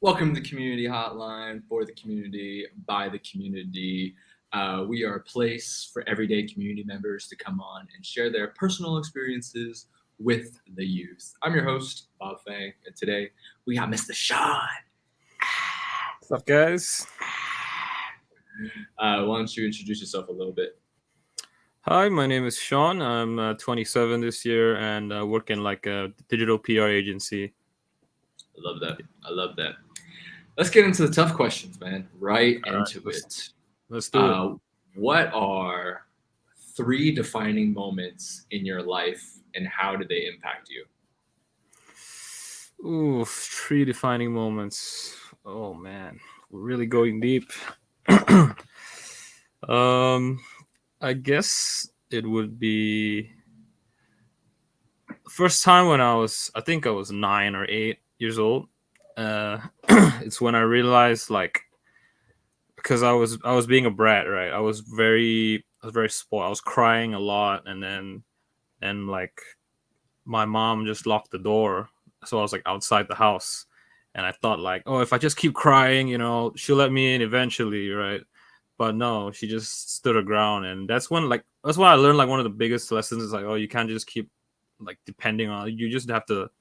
Welcome to the Community Hotline, for the community, by the community. We are a place for everyday community members to come on and share their personal experiences with the youth. I'm your host, Bob Fang, and today we got Mr. Sean. What's up, guys? Why don't you introduce yourself a little bit? Hi, my name is Sean. I'm 27 this year and work in like a digital PR agency. I love that. I love that. Let's get into the tough questions, man. Right All right, into it. let's do it. Uh, what are three defining moments in your life and how did they impact you? Ooh, three defining moments. Oh man, we're really going deep. um, I guess it would be first time when I think I was 9 or 8 years old. Uh, it's when I realized like because I was being a brat, right? I was very spoiled. I was crying a lot, and like my mom just locked the door, so I was like outside the house, and I thought like, oh, if I just keep crying, she'll let me in eventually, right? But no, she just stood her ground, and that's why I learned like one of the biggest lessons is like, oh, you can't just keep like depending on. You just have to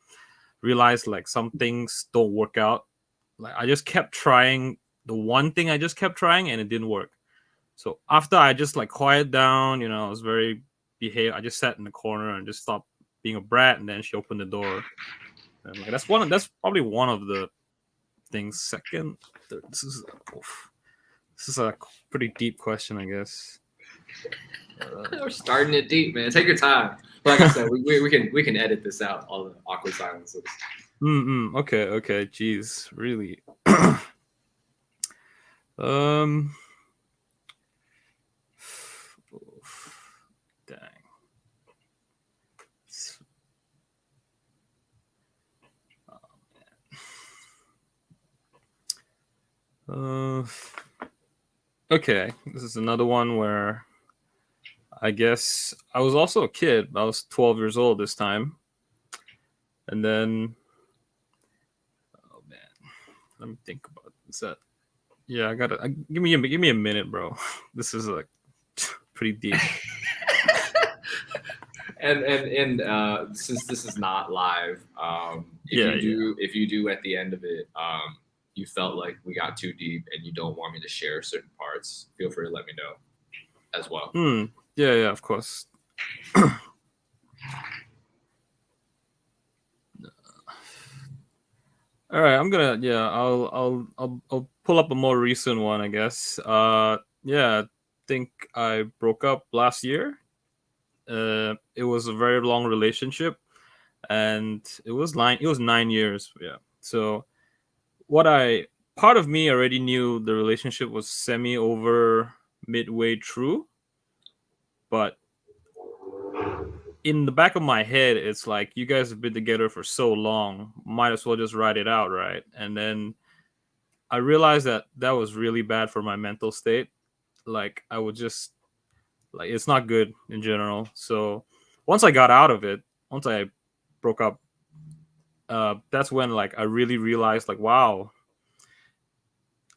realize like some things don't work out. Like I just kept trying the one thing I just kept trying and it didn't work. So after I just like quiet down, I was very behave. I just sat in the corner and just stopped being a brat. And then she opened the door. And like that's probably one of the things. Second, this is oof. This is a pretty deep question, I guess. We're starting it deep, man. Take your time. Like I said, we can edit this out, all the awkward silences. Okay. Jeez, really. um. Dang. Okay, this is another one where I guess I was also a kid. I was 12 years old this time, and then oh man, let me think about this. Yeah, give me a minute, bro. This is like pretty deep. And since this is not live, if Yeah, you yeah. do at the end of it, you felt like we got too deep and you don't want me to share certain parts, feel free to let me know as well. Yeah, of course. All right, I'll pull up a more recent one, I guess. Yeah, I think I broke up last year. It was a very long relationship, and it was 9 years. Yeah. So what I part of me already knew the relationship was semi over midway through, but in the back of my head, it's like you guys have been together for so long, might as well just ride it out, right? And then I realized that that was really bad for my mental state. Like I would just like it's not good in general. So once I got out of it, once I broke up, that's when like I really realized like wow,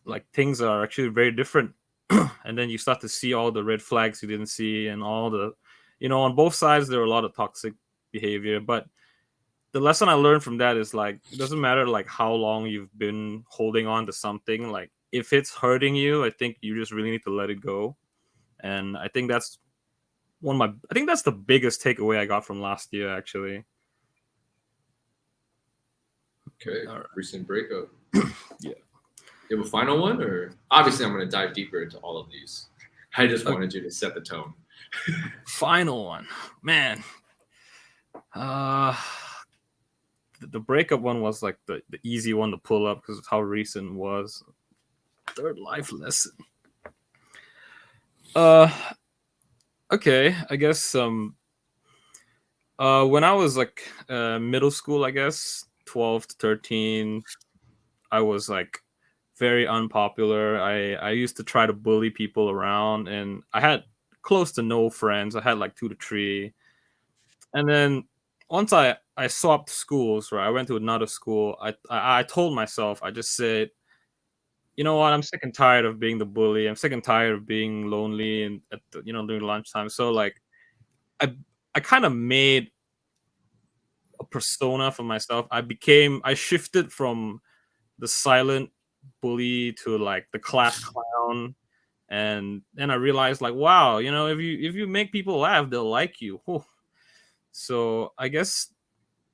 like things are actually very different. And then you start to see all the red flags you didn't see, and all the, on both sides there were a lot of toxic behavior. But the lesson I learned from that is like it doesn't matter like how long you've been holding on to something. Like if it's hurting you, I think you just really need to let it go. And I think that's I think that's the biggest takeaway I got from last year, actually. Okay, All recent breakup. right. Yeah. You have a final one, or obviously I'm going to dive deeper into all of these. I just Okay. wanted you to set the tone. Final one, man. Uh, the breakup one was like the easy one to pull up because of how recent it was. Third life lesson. Uh, okay. I guess when I was like middle school, I guess 12 to 13, I was like very unpopular. I used to try to bully people around, and I had close to no friends. I had like two to three, and then once I swapped schools, right? I went to another school. I told myself, I just said, you know what? I'm sick and tired of being the bully. I'm sick and tired of being lonely and at the, during lunchtime. So like I I kind of made a persona for myself. I shifted from the silent bully to like the class clown, and then I realized like, wow, if you make people laugh, they'll like you. Whew. So I guess,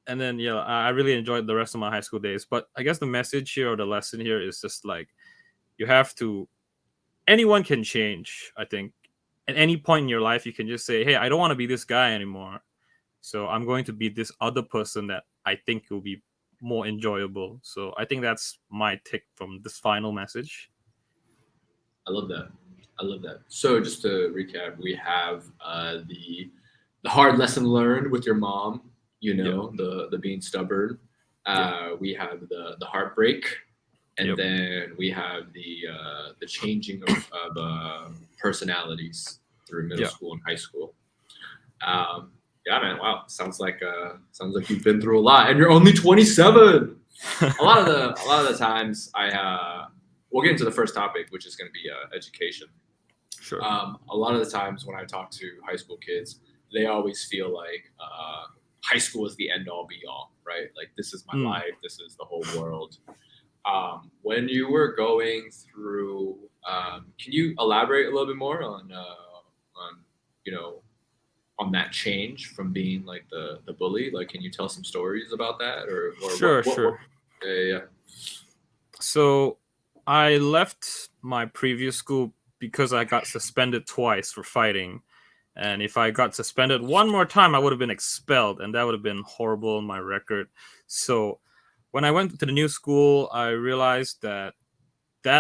and then yeah, I really enjoyed the rest of my high school days. But I guess the message here or the lesson here is just like you have to. Anyone can change. I think at any point in your life, you can just say, "Hey, I don't want to be this guy anymore. So I'm going to be this other person that I think will be more enjoyable." So I think that's my take from this final message. I love that. I love that. So just to recap, we have the hard lesson learned with your mom. Yep. The being stubborn. Yep. We have the heartbreak, and Yep. then we have the changing of personalities through middle Yeah. school and high school. Yeah, man. Wow, sounds like you've been through a lot, and you're only 27. A lot of the times, we'll get into the first topic, which is going to be education. Sure. A lot of the times when I talk to high school kids, they always feel like high school is the end all be all, right? Like this is my Mm. life, this is the whole world. When you were going through, can you elaborate a little bit more on you know on that change from being like the bully? Like, can you tell some stories about that, or Sure. what? Sure. Yeah, yeah, yeah. So I left my previous school because I got suspended twice for fighting. And if I got suspended one more time, I would have been expelled, and that would have been horrible on my record. So when I went to the new school, I realized that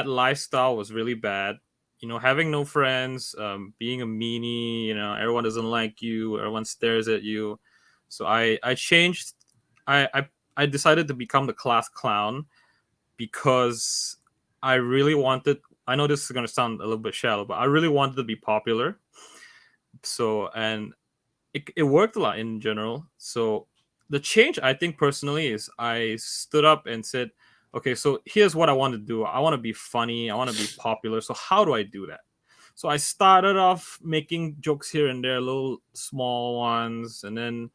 lifestyle was really bad. Having no friends, being a meanie, everyone doesn't like you, everyone stares at you. So I changed. I decided to become the class clown because I really wanted. I know this is going to sound a little bit shallow, but I really wanted to be popular. So, and it worked a lot in general. So the change, I think personally, is I stood up and said, okay, so here's what I want to do. I want to be funny. I want to be popular. So how do I do that? So I started off making jokes here and there, little small ones, and then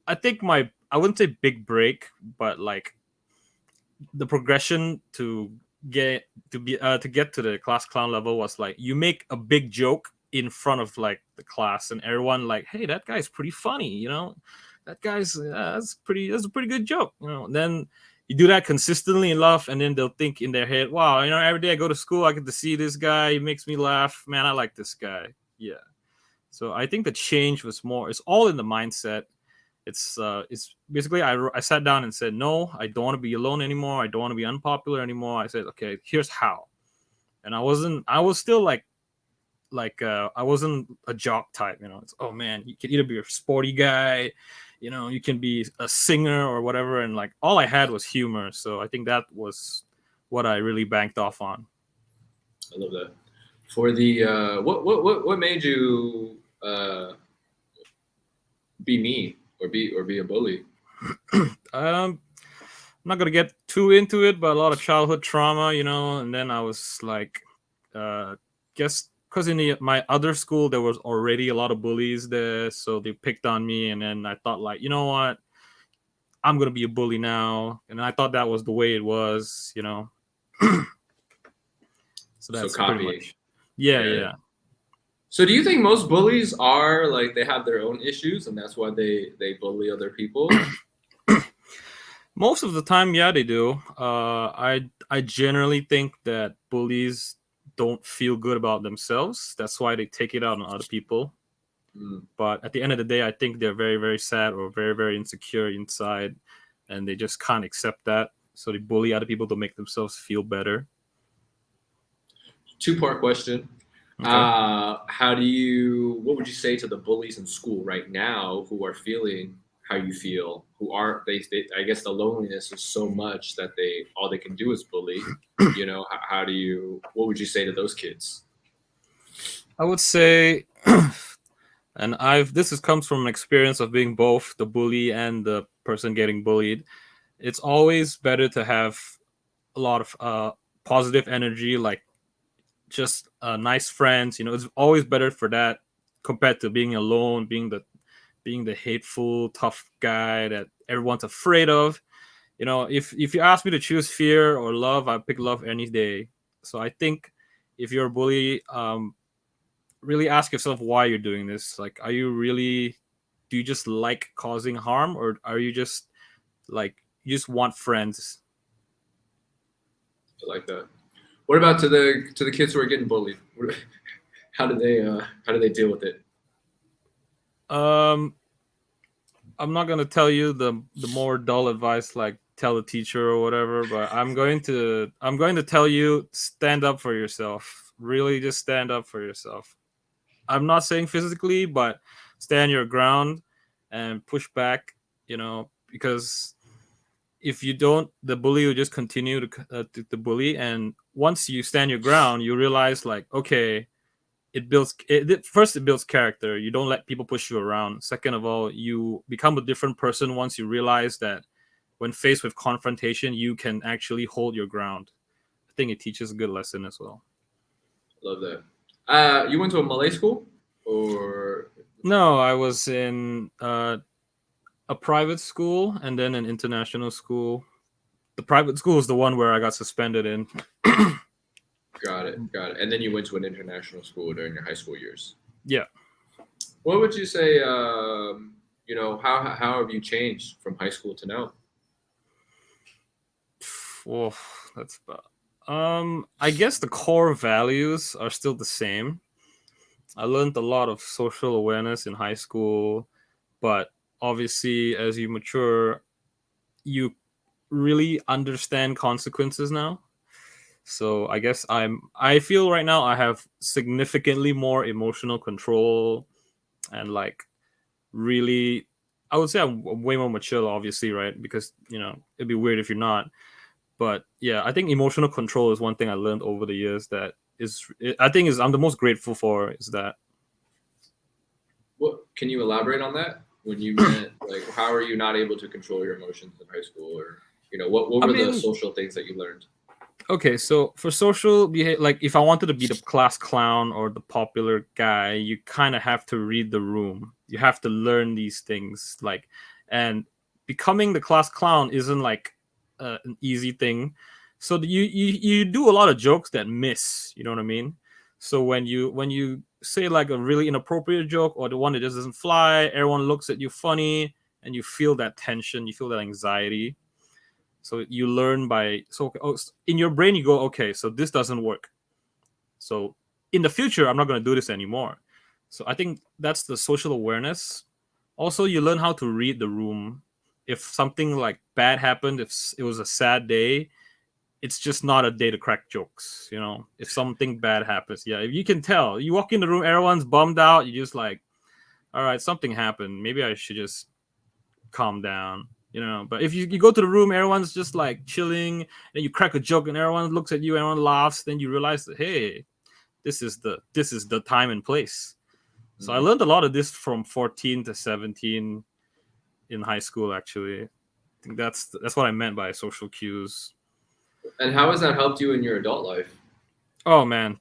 I think I wouldn't say big break, but like the progression to get to the class clown level was like you make a big joke in front of like the class, and everyone like, hey, that guy's pretty funny, that guy's that's a pretty good joke, then you do that consistently enough, and then they'll think in their head, wow, every day I go to school I get to see this guy, he makes me laugh, man, I like this guy. Yeah. So I think the change was more, it's all in the mindset. It's basically I sat down and said, no, I don't want to be alone anymore. I don't want to be unpopular anymore. I said, okay, here's how. And I was still I wasn't a jock type. It's, oh man, you can either be a sporty guy, you can be a singer or whatever. And like all I had was humor. So I think that was what I really banked off on. I love that. For the what made you be me or be a bully? I'm not gonna get too into it, but a lot of childhood trauma, and then I was like, guess because in my other school there was already a lot of bullies there, so they picked on me, and then I thought like, you know what, I'm gonna be a bully now, and I thought that was the way it was. So So that's pretty copying. much, yeah, Yeah. yeah. So do you think most bullies are like they have their own issues and that's why they bully other people? Most of the time, yeah, they do. I generally think that bullies don't feel good about themselves. That's why they take it out on other people. Mm. But at the end of the day, I think they're very, very sad or very, very insecure inside, and they just can't accept that. So they bully other people to make themselves feel better. Two-part question. Okay. What would you say to the bullies in school right now who are feeling how you feel, who are I guess the loneliness is so much that all they can do is bully. What would you say to those kids? I would say And comes from an experience of being both the bully and the person getting bullied. It's always better to have a lot of positive energy, like just nice friends. It's always better for that compared to being alone, being the hateful, tough guy that everyone's afraid of. If you ask me to choose fear or love, I pick love any day. So I think if you're a bully, really ask yourself why you're doing this. Like, do you just like causing harm, or are you just like you just want friends? I like that. What about to the kids who are getting bullied? How do they deal with it? Um, I'm not gonna tell you the more dull advice like tell the teacher or whatever, but I'm going to tell you stand up for yourself. Really, just stand up for yourself. I'm not saying physically, but stand your ground and push back. Because if you don't, the bully will just continue to bully. And once you stand your ground, you realize like, okay, first it builds character. You don't let people push you around. Second of all, you become a different person once you realize that when faced with confrontation, you can actually hold your ground. I think it teaches a good lesson as well. Love that. You went to a Malay school, or No, I was in a private school and then an international school. The private school is the one where I got suspended in. got it, got it. And then you went to an international school during your high school years. Yeah. What would you say? How have you changed from high school to now? Oh, that's bad. I guess the core values are still the same. I learned a lot of social awareness in high school, but obviously as you mature, you really understand consequences now. So I guess I feel right now I have significantly more emotional control, and like really, I would say I'm way more mature, obviously, right? Because it'd be weird if you're not. But yeah, I think emotional control is one thing I learned over the years that I'm the most grateful for, is that. What can you elaborate on that? When you meant like, how are you not able to control your emotions in high school, or what I were the mean, social things that you learned? okay, so for social behavior, like if I wanted to be the class clown or the popular guy, you kind of have to read the room. You have to learn these things, like, and becoming the class clown isn't like an easy thing. So you do a lot of jokes that miss. You know what I mean? So when you say like a really inappropriate joke or the one that just doesn't fly, everyone looks at you funny, and you feel that tension, you feel that anxiety. So you learn in your brain you go, okay, so this doesn't work. So in the future, I'm not going to do this anymore. So I think that's the social awareness. Also, you learn how to read the room. If something like bad happened, if it was a sad day, it's just not a day to crack jokes. If something bad happens, yeah, if you can tell, you walk in the room, everyone's bummed out. You just like, all right, something happened. Maybe I should just calm down. But if you go to the room, everyone's just like chilling, and you crack a joke and everyone looks at you, everyone laughs, then you realize that, hey, this is the time and place. So I Mm. learned a lot of this from 14 to 17 in high school. Actually, I think that's what I meant by social cues. And how has that helped you in your adult life? Oh man,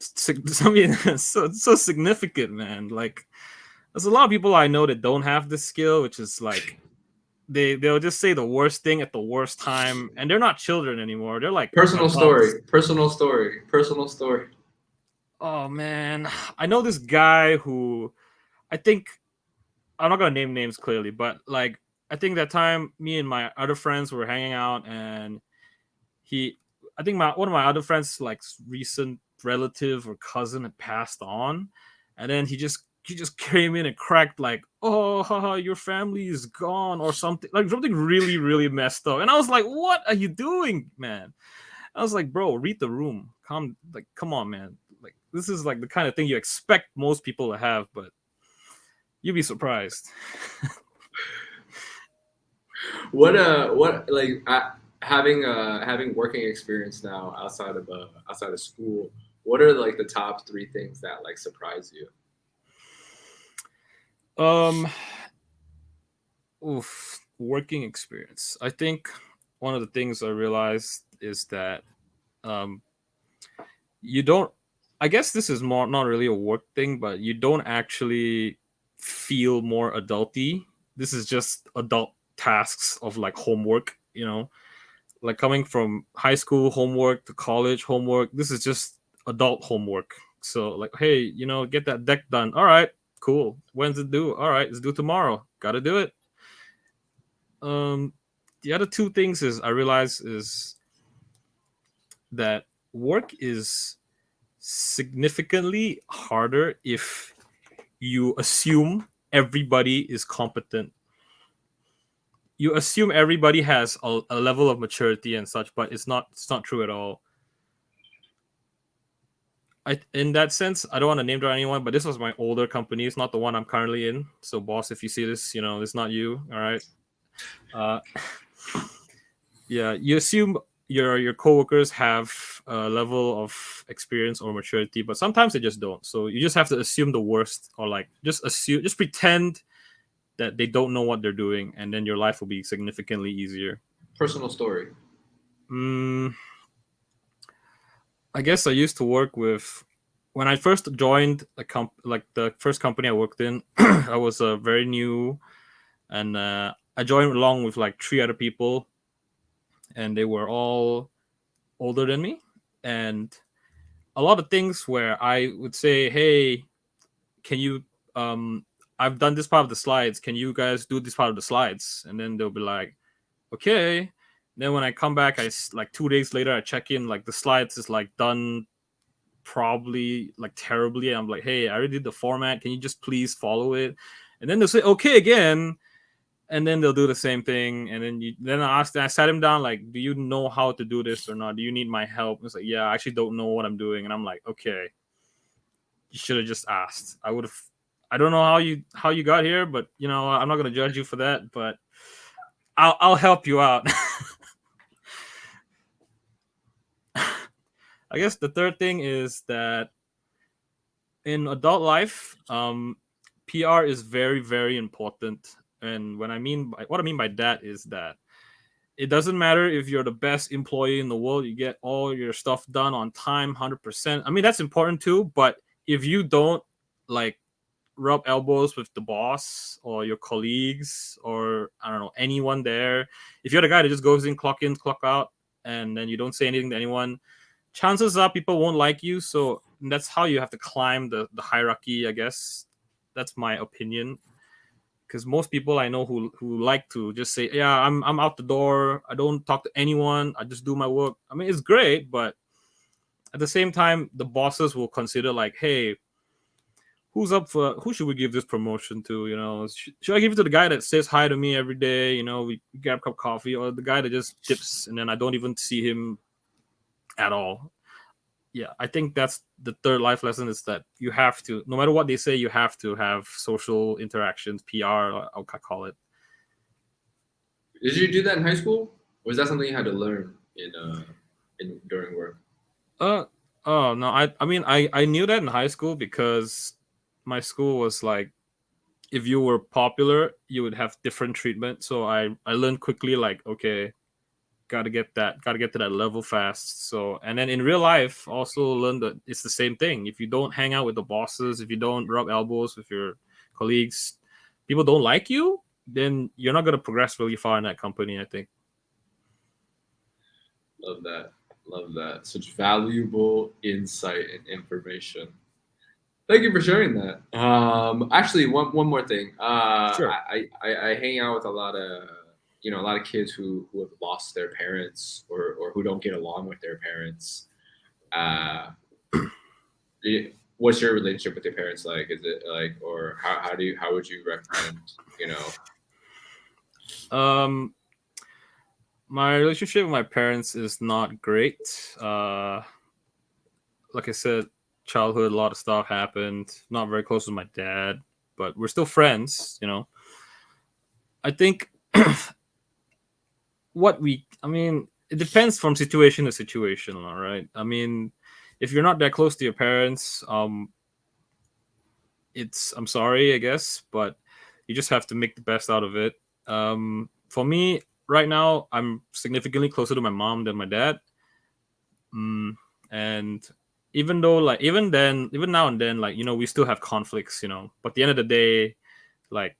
I mean, so significant, man. Like, there's a lot of people I know that don't have this skill, which is like they'll just say the worst thing at the worst time, and they're not children anymore. They're like Personal adults. story, personal story, personal story. Oh man, I know this guy who I think I'm not gonna name names clearly, but like I think that time me and my other friends were hanging out, and he, I think one of my other friends like recent relative or cousin had passed on, and then he just came in and cracked like, oh haha, your family is gone or something, like something really really messed up, and I was like, what are you doing, man? I was like, bro, read the room, come on, man. Like, this is like the kind of thing you expect most people to have, but you'd be surprised. What like having working experience now outside of school. What are like the top three things that like surprise you? Um, working experience. I think one of the things I realized is that um, you don't. I guess this is more not really a work thing, but you don't actually feel more adulty. This is just adult tasks of like homework. Like coming from high school homework to college homework. This is just adult homework. So like, hey, get that deck done. All right, cool. When's it due? All right, it's due tomorrow. Got to do it. Um, the other two things is I realize is that work is significantly harder if you assume everybody is competent. You assume everybody has a level of maturity and such, but it's not true at all. In that sense, I don't want to name drop anyone, but this was my older company. It's not the one I'm currently in. So, boss, if you see this, it's not you. All right. Uh, yeah, you assume your coworkers have a level of experience or maturity, but sometimes they just don't. So you just have to assume the worst, or like just pretend that they don't know what they're doing, and then your life will be significantly easier. Personal story. Mm, I guess I used to work with when I first joined like the first company I worked in. I was very new, and I joined along with like three other people, and they were all older than me. And a lot of things where I would say, "Hey, can you? Um, I've done this part of the slides. Can you guys do this part of the slides?" And then they'll be like, "Okay." Then when I come back, like 2 days later, I check in, like the slides is like done probably like terribly. And I'm like, hey, I already did the format. Can you just please follow it? And then they'll say, okay, again. And then they'll do the same thing. And then I sat him down, like, do you know how to do this or not? Do you need my help? It's like, yeah, I actually don't know what I'm doing. And I'm like, okay, you should have just asked. I would have. I don't know how you got here, but I'm not gonna judge you for that. But I'll help you out. I guess the third thing is that in adult life, PR is very, very important. And what I mean by that is that it doesn't matter if you're the best employee in the world, you get all your stuff done on time, 100%. I mean, that's important too. But if you don't like rub elbows with the boss or your colleagues or I don't know anyone there, if you're the guy that just goes in, clock out, and then you don't say anything to anyone, chances are people won't like you. So that's how you have to climb the hierarchy, I guess. That's my opinion. Because most people I know who like to just say, yeah, I'm out the door. I don't talk to anyone. I just do my work. I mean, it's great, but at the same time, the bosses will consider like, hey, who should we give this promotion to? Should I give it to the guy that says hi to me every day? We grab a cup of coffee, or the guy that just tips and then I don't even see him at all. Yeah, I think that's the third life lesson is that you have to, no matter what they say, you have to have social interactions, PR, I'll call it. Did you do that in high school, or was that something you had to learn in during work? Uh, oh no, I mean, I knew that in high school because my school was like, if you were popular, you would have different treatment. So I learned quickly, like, okay, gotta get to that level fast. So, and then in real life also learn that it's the same thing. If you don't hang out with the bosses, if you don't rub elbows with your colleagues, people don't like you, then you're not going to progress really far in that company, I think. Love that. Love that. Such valuable insight and information. Thank you for sharing that. Actually, one more thing. Sure. I hang out with a lot of a lot of kids who have lost their parents or who don't get along with their parents. Uh, what's your relationship with your parents like? Is it like, or how would you recommend? You know, um my relationship with my parents is not great. Like I said, childhood, a lot of stuff happened. Not very close with my dad, but we're still friends. I think I mean, it depends from situation to situation, all right? I mean, if you're not that close to your parents, I'm sorry, I guess, but You just have to make the best out of it. For me, right now, I'm significantly closer to my mom than my dad. And even though, like, even now and then, like, we still have conflicts, but at the end of the day, like,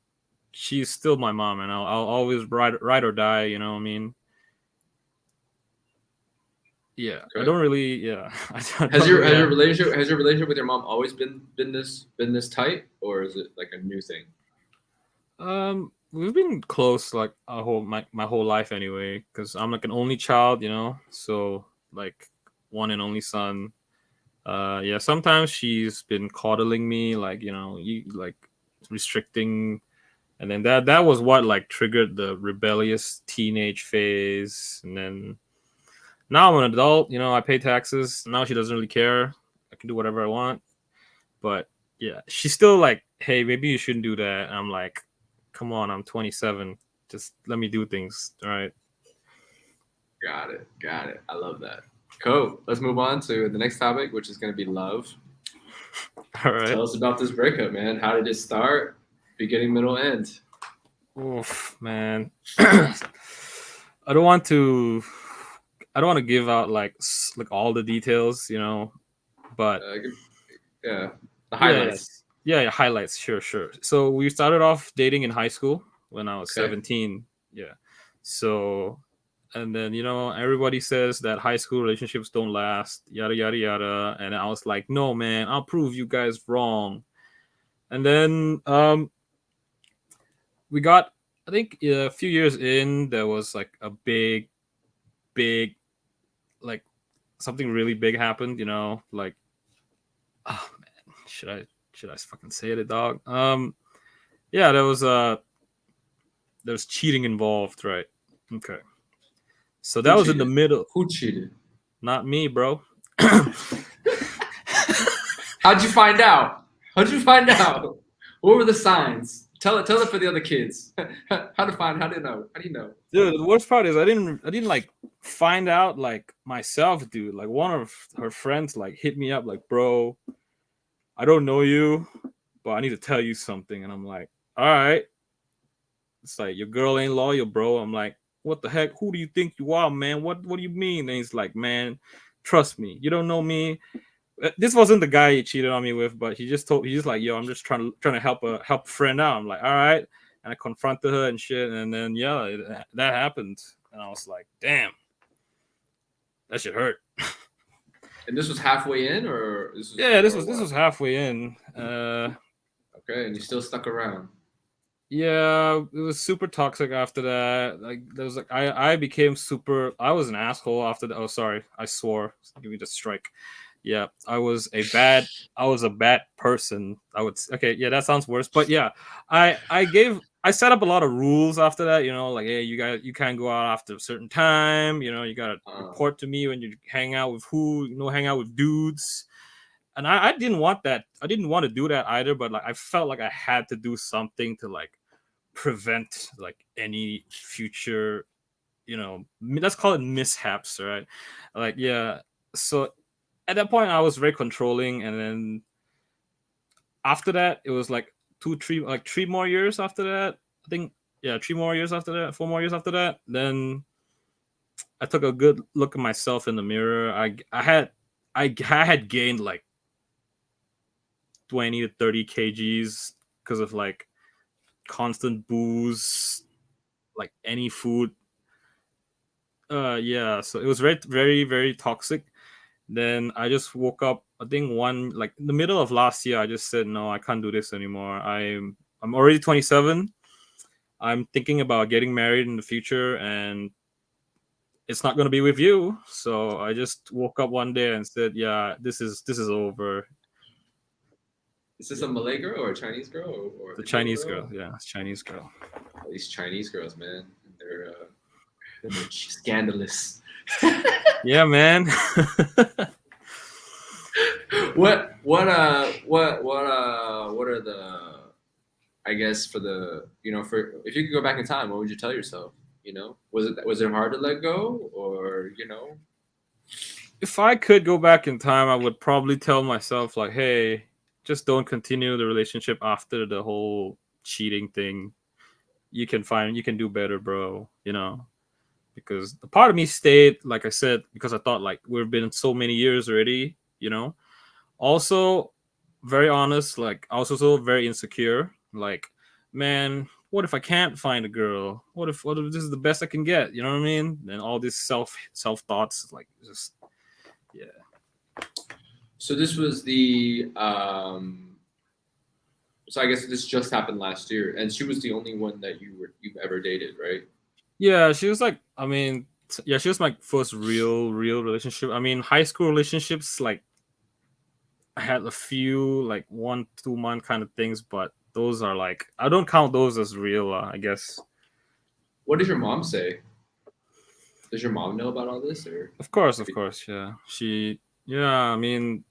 she's still my mom, and I'll always ride or die, you know what I mean? Yeah, I Okay. don't really, yeah, I Has don't your really has your have. relationship with your mom always been this tight, or is it like a new thing? We've been close like my whole life anyway, because I'm like an only child, so like one and only son. Yeah, sometimes she's been coddling me, like you like restricting, and then that was what like triggered the rebellious teenage phase, and then now I'm an adult. I pay taxes. Now she doesn't really care. I can do whatever I want. But yeah, she's still like, hey, maybe you shouldn't do that. And I'm like, come on, I'm 27. Just let me do things. All right. Got it. Got it. I love that. Cool. Let's move on to the next topic, which is going to be love. All right. Tell us about this breakup, man. How did it start? Beginning, middle, end. Oof, man. I don't want to. I don't want to give out like all the details, but Yeah, the yeah, highlights. yeah, highlights, sure. So we started off dating in high school when I was Okay. 17. Yeah. So, and then everybody says that high school relationships don't last, yada yada yada, and I was like, no, man, I'll prove you guys wrong. And then we got, I think, a few years in, there was like a big, like something really big happened. Like, oh man, should I fucking say it, dog? Yeah, there was cheating involved, right? Okay. So that Who was in the cheated? middle. Who cheated? Not me, bro. How'd you find out? How'd you find out? What were the signs? Tell it for the other kids. How to find? How do you know? How do you know? Dude, the worst part is I didn't like find out like myself, dude. Like one of her friends like hit me up like, bro, I don't know you, but I need to tell you something. And I'm like, all right. It's like your girl ain't loyal, bro. I'm like, what the heck? Who do you think you are, man? What do you mean? And he's like, man, trust me. You don't know me. This wasn't the guy he cheated on me with, but he's just like, yo, I'm just trying to help a friend out. I'm like, all right. And I confronted her and shit, and then yeah, that happened. And I was like, damn, that shit hurt. And this was halfway in, or this was Yeah, this or was this what? was halfway in. Okay, and you still stuck around. Yeah, it was super toxic after that. Like there was like I became super. I was an asshole after that. Oh, sorry, I swore. Give me the strike. Yeah, I was a bad person. Okay, yeah, that sounds worse. But yeah, I set up a lot of rules after that. Like, hey, you can't go out after a certain time. You gotta Uh, report to me when you hang out with hang out with dudes. And I didn't want that. I didn't want to do that either. But like, I felt like I had to do something to like prevent like any future, let's call it mishaps, right? Like, yeah. So at that point I was very controlling, and then after that it was like 3 more years after that, I think. Yeah, 3 more years after that, 4 more years after that, then I took a good look at myself in the mirror. I had gained like 20 to 30 kgs because of like constant booze, like any food. Yeah, so it was very very very toxic. Then I just woke up, I think one like in the middle of last year. I just said, no, I can't do this anymore. I'm already 27. I'm thinking about getting married in the future, and it's not going to be with you. So I just woke up one day and said, yeah, this is over. is this Yeah, a Malay girl or a Chinese girl or a the Filipino Chinese girl. girl? Yeah, it's Chinese girl. These Chinese girls, man, they're scandalous. Yeah, man. What are the, I guess, for the, for if you could go back in time, what would you tell yourself? Was it hard to let go, or If I could go back in time, I would probably tell myself like, hey, just don't continue the relationship after the whole cheating thing. You can do better, bro. Because the part of me stayed, like I said, because I thought like we've been so many years already. Also, very honest, like I was also very insecure. Like, man, what if I can't find a girl? What if this is the best I can get? You know what I mean? And all these self thoughts, like just yeah. So this was the so I guess this just happened last year, and she was the only one that you've ever dated, right? Yeah, she was like, I mean, yeah, she was my first real relationship. I mean, high school relationships, like I had a few like 1 2 month kind of things, but those are like I don't count those as real. I guess. What did your mom say? Does your mom know about all this, or? Of course, yeah. Yeah. I mean,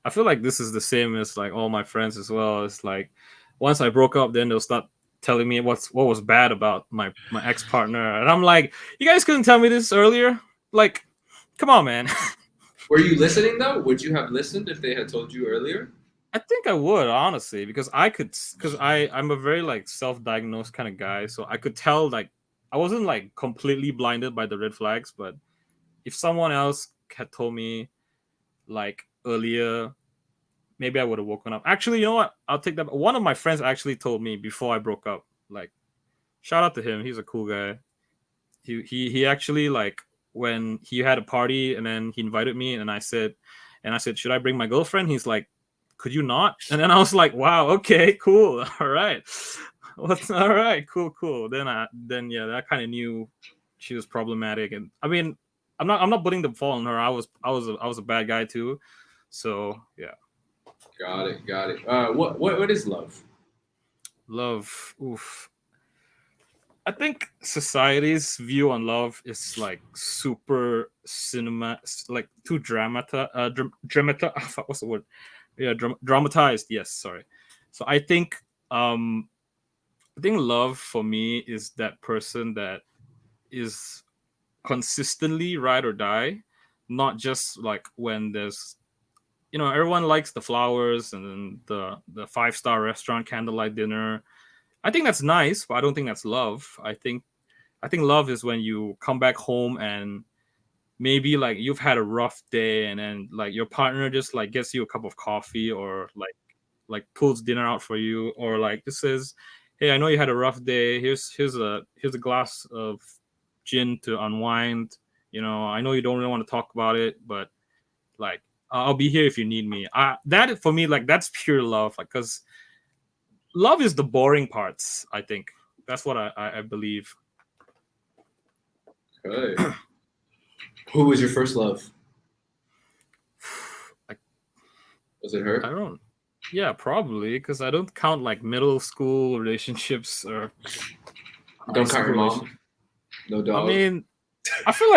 I feel like this is the same as like all my friends as well. It's like once I broke up, then they'll start telling me what was bad about my ex partner, and I'm like, you guys couldn't tell me this earlier. Like, come on, man. Were you listening though? Would you have listened if they had told you earlier? I think I would honestly because I'm a very like self-diagnosed kind of guy, so I could tell like I wasn't like completely blinded by the red flags, but if someone else had told me like earlier, maybe I would have woken up. Actually, you know what? I'll take that. One of my friends actually told me before I broke up. Like, shout out to him. He's a cool guy. He actually like when he had a party and then he invited me and I said, should I bring my girlfriend? He's like, could you not? And then I was like, wow, okay, cool, all right, what's all right, cool. Then yeah, that kind of knew she was problematic, and I mean, I'm not putting the fault on her. I was a bad guy too, so yeah. Got it, got it. What is love? Love, oof. I think society's view on love is like super cinema, like too what's the word? Yeah, dramatized. Yes, sorry. So um, I think love for me is that person that is consistently ride or die, not just like when there's everyone likes the flowers and then the 5-star restaurant candlelight dinner. I think that's nice, but I don't think that's love. I think love is when you come back home and maybe like you've had a rough day and then like your partner just like gets you a cup of coffee or like pulls dinner out for you or like just says, "Hey, I know you had a rough day. Here's a glass of gin to unwind. I know you don't really want to talk about it, but like I'll be here if you need me." That for me like that's pure love, like because love is the boring parts. I think that's what I believe. Okay. Who was your first love? I Was it I her? don't. Yeah, probably because I don't count like middle school relationships or high Don't count school your mom. relationships. No I dog. mean, I feel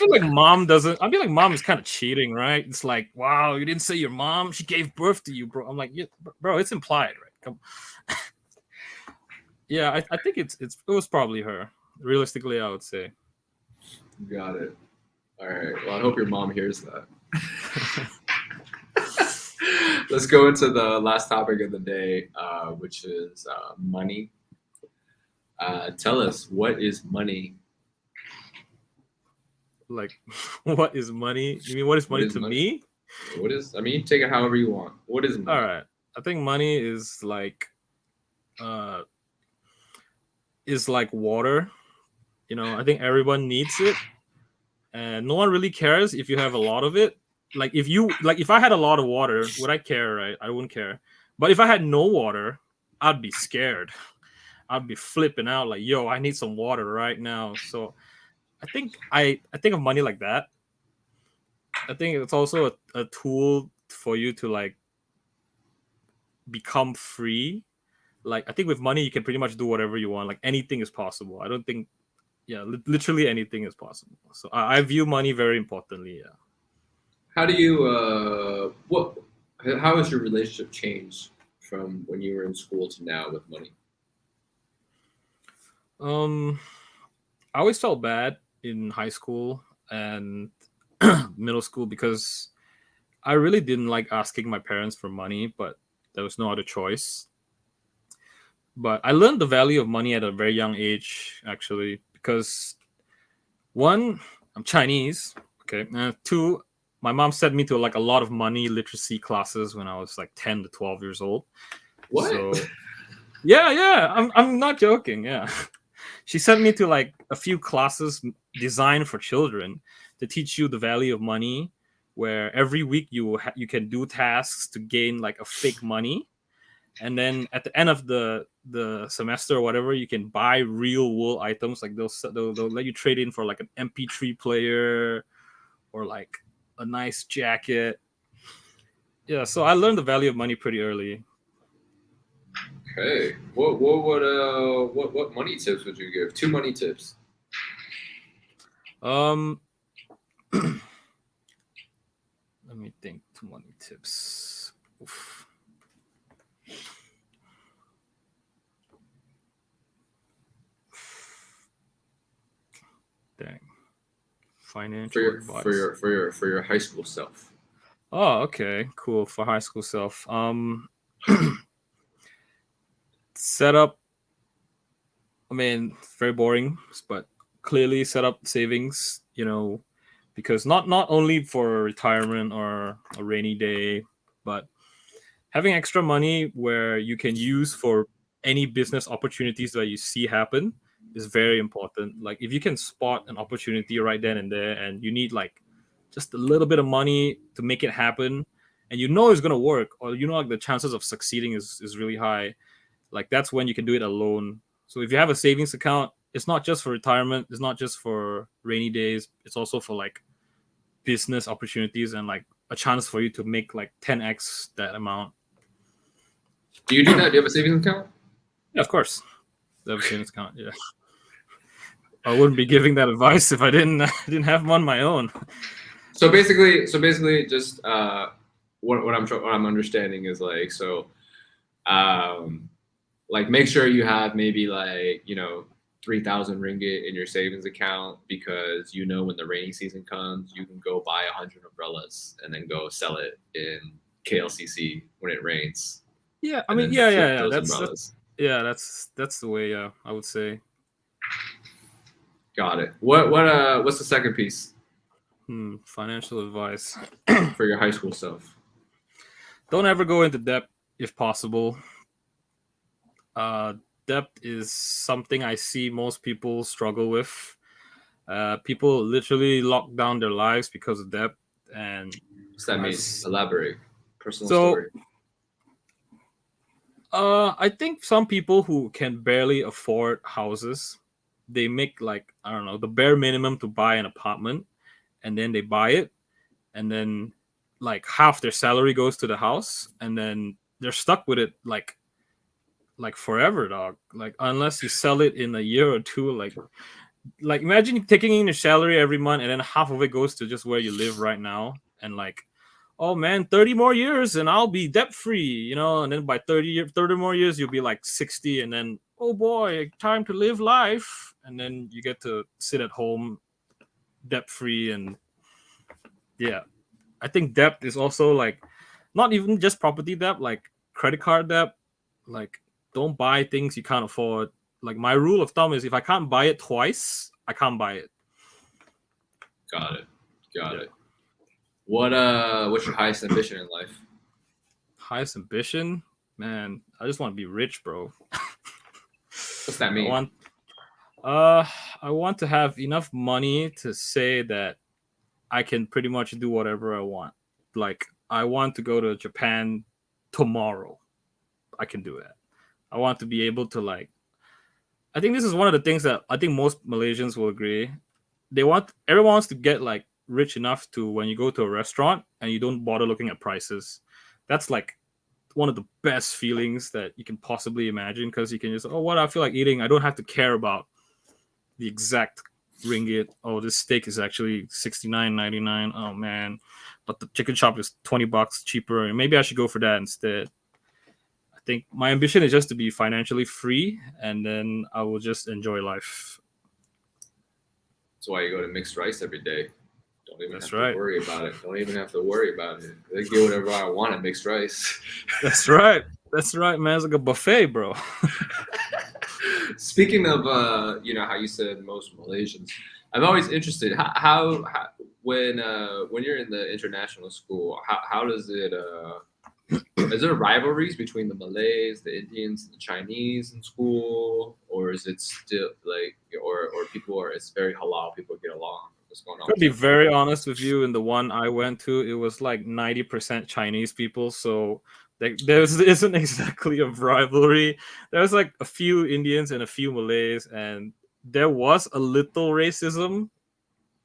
like mom doesn't. I feel like mom is kind of cheating, right? It's like, wow, you didn't say your mom. She gave birth to you, bro. I'm like, yeah, bro, it's implied, right? Come. Yeah, I think it was probably her. Realistically, I would say. Got it. All right. Well, I hope your mom hears that. Let's go into the last topic of the day, which is money. Tell us, what is money? Like, what is money? You mean what is What money is to money? me? What is? I mean, take it however you want. What is All money? right, I think money uh is like water. I think everyone needs it, and no one really cares if you have a lot of it. If I had a lot of water, would I care? Right, I wouldn't care. But if I had no water, I'd be scared. I'd be flipping out like, yo, I need some water right now. So I think of money like that. I think it's also a tool for you to like become free. Like I think with money you can pretty much do whatever you want. Like anything is possible. I don't think yeah, literally anything is possible. So I view money very importantly. Yeah. How do you? What? How has your relationship changed from when you were in school to now with money? Um, I always felt bad in high school and middle school because I really didn't like asking my parents for money, but there was no other choice. But I learned the value of money at a very young age, actually, because one, I'm Chinese. Okay, and two, my mom sent me to like a lot of money literacy classes when I was like 10 to 12 years old. What? So yeah, yeah, I'm not joking. Yeah, she sent me to like a few classes designed for children to teach you the value of money, where every week you can do tasks to gain like a fake money, and then at the end of the semester or whatever, you can buy real world items. Like they'll let you trade in for like an MP3 player or like a nice jacket. Yeah, so I learned the value of money pretty early. Okay. What money tips would you give? Two money tips. um Let me think. Two money tips. Oof. Dang. Financial advice. For your high school self. Oh, okay, cool. For high school self, set up. I mean, very boring, but clearly set up savings. Because not only for retirement or a rainy day, but having extra money where you can use for any business opportunities that you see happen is very important. Like if you can spot an opportunity right then and there, and you need like just a little bit of money to make it happen, and it's going to work, or like the chances of succeeding is really high, like that's when you can do it alone. So if you have a savings account, it's not just for retirement, it's not just for rainy days, it's also for like business opportunities and like a chance for you to make like 10x that amount. Do you do that? Do you have a savings account? Yeah, of course. I have a savings account. Yeah, I wouldn't be giving that advice if I didn't have one on my own. So basically, just what I'm understanding is like like make sure you have maybe like 3,000 ringgit in your savings account, because when the rainy season comes, you can go buy 100 umbrellas and then go sell it in KLCC when it rains, Yeah, I and mean, then yeah, flip yeah, yeah. those That's umbrellas. yeah, that's the way. Yeah, I would say. Got it. What's the second piece Financial advice. for your high school self? Don't ever go into debt if possible. Uh, Debt is something I see most people struggle with. People literally lock down their lives because of debt, and What's that mean? as Elaborate. Personal so story. I think some people who can barely afford houses, they make like, I don't know, the bare minimum to buy an apartment, and then they buy it, and then like half their salary goes to the house, and then they're stuck with it like forever, dog. Like unless you sell it in a year or two, like imagine taking in your salary every month, and then half of it goes to just where you live right now, and like, oh man, 30 more years and I'll be debt free, and then by 30 more years you'll be like 60, and then oh boy, time to live life, and then you get to sit at home debt free. And yeah, I think debt is also like not even just property debt, like credit card debt. Like, don't buy things you can't afford. Like, my rule of thumb is if I can't buy it twice, I can't buy it. Got it. Got Yeah. it. What's your highest ambition in life? Highest ambition, man, I just want to be rich, bro. What's that I mean? want I want to have enough money to say that I can pretty much do whatever I want. Like, I want to go to Japan tomorrow. I can do that. I want to be able to like, I think this is one of the things that I think most Malaysians will agree. Everyone wants to get like rich enough to when you go to a restaurant and you don't bother looking at prices. That's like one of the best feelings that you can possibly imagine, because you can just, oh, what I feel like eating, I don't have to care about the exact ringgit. Oh, this steak is actually 69.99. Oh man, but the chicken shop is $20 cheaper, and maybe I should go for that instead. I think my ambition is just to be financially free, and then I will just enjoy life. That's why you go to mixed rice every day. Don't even That's have to right. worry about it. Don't even have to worry about it. They get whatever I want at mixed rice. That's right. That's right, man. It's like a buffet, bro. Speaking of, how you said most Malaysians, I'm always interested. How when you're in the international school, how does it? Is there rivalries between the Malays, the Indians, and the Chinese in school, or is it still like, or people are? It's very halal. People get along. What's going on To with be that? very honest with you, in the one I went to, it was like 90% Chinese people. So there isn't exactly a rivalry. There's like a few Indians and a few Malays, and there was a little racism.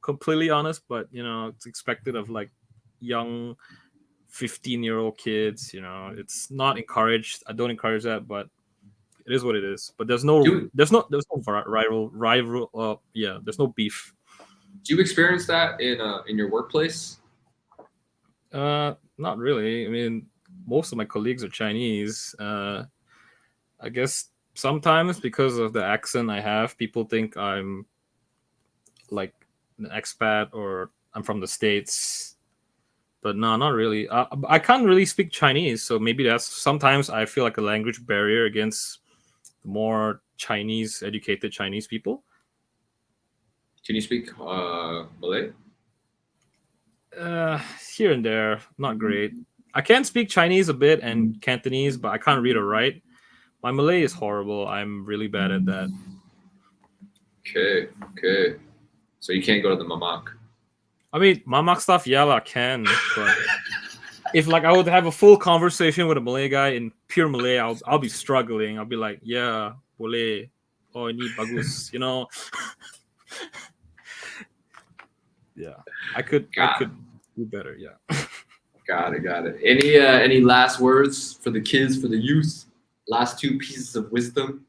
Completely honest, but it's expected of like young 15-year-old kids. It's not encouraged. I don't encourage that, but it is what it is. But Do there's no rival. Yeah, there's no beef. do you experience that in your workplace? Not really. I mean, most of my colleagues are Chinese. I guess sometimes because of the accent I have, people think I'm like an expat or I'm from the States. But no, not really. I can't really speak Chinese, so maybe that's sometimes I feel like a language barrier against more Chinese educated Chinese people. Can you speak Malay? Uh, Here and there, not great. I can speak Chinese a bit and Cantonese, but I can't read or write. My Malay is horrible. I'm really bad at that. Okay, okay. So you can't go to the mamak. I mean, mamak stuff, yeah, I can, but if like I would have a full conversation with a Malay guy in pure Malay, I'll be struggling. I'll be like, yeah, boleh, oh ini bagus, Yeah, I Got it. could do better. Yeah. Got it. Got it. Any last words for the kids, for the youth? Last two pieces of wisdom.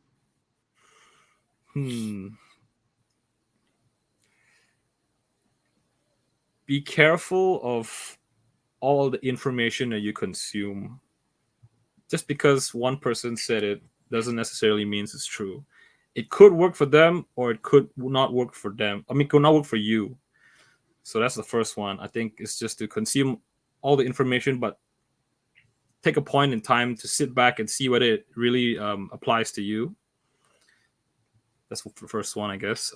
Be careful of all the information that you consume. Just because one person said it doesn't necessarily mean it's true. It could work for them, or it could not work for them. I mean, it could not work for you. So that's the first one. I think it's just to consume all the information, but take a point in time to sit back and see whether it really applies to you. That's the first one, I guess.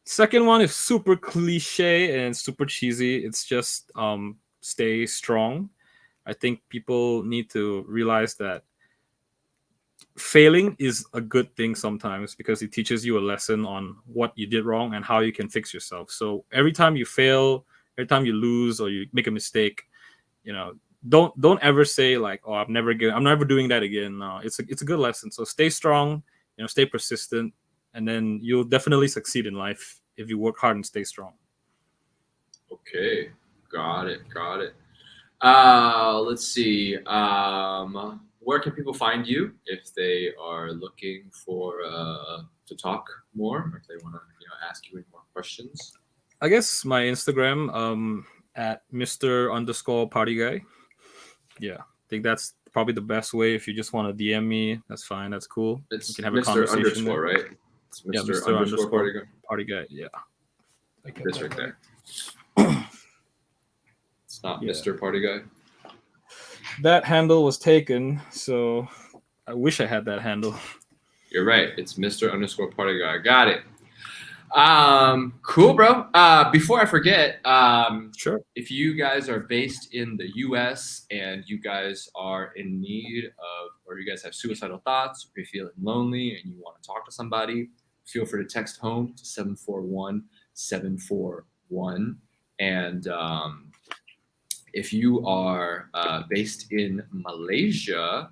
Second one is super cliche and super cheesy. It's just stay strong. I think people need to realize that failing is a good thing sometimes because it teaches you a lesson on what you did wrong and how you can fix yourself. So every time you fail, every time you lose or you make a mistake, don't ever say like, oh, I'm never doing that again. No, it's a good lesson. So stay strong, stay persistent, and then you'll definitely succeed in life if you work hard and stay strong. Okay, got it. Got it. Let's see. Where can people find you if they are looking for to talk more, or if they want to ask you any more questions? I guess my Instagram at Mr. _ Party Guy. Yeah, I think that's probably the best way. If you just want to DM me, that's fine. That's cool. We It's can have a Mr. conversation Underscore, there. right? It's Yeah, Mr. Mr. Underscore Party Guy. Party Guy. Yeah. I get This that right there. right. It's not Yeah. Mr. Party Guy. That handle was taken, so I wish I had that handle. You're right. It's Mr. Underscore Party Guy. Got it. Cool, bro. Before I forget, Sure. if you guys are based in the US and you guys are in need of, or you guys have suicidal thoughts, or you're feeling lonely and you want to talk to somebody, feel free to text home to 741-741. And if you are based in Malaysia,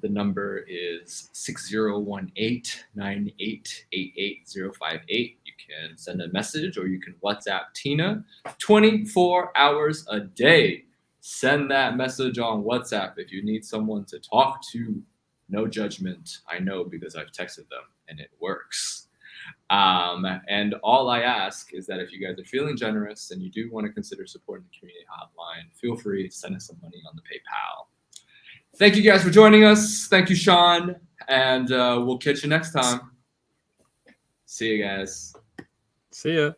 the number is 6018-9888-058. You can send a message or you can WhatsApp Tina 24 hours a day. Send that message on WhatsApp if you need someone to talk to. No judgment. I know because I've texted them and it works. And all I ask is that if you guys are feeling generous and you do want to consider supporting the community hotline, feel free to send us some money on the PayPal. Thank you guys for joining us. Thank you, Sean. And we'll catch you next time. See you guys. See ya.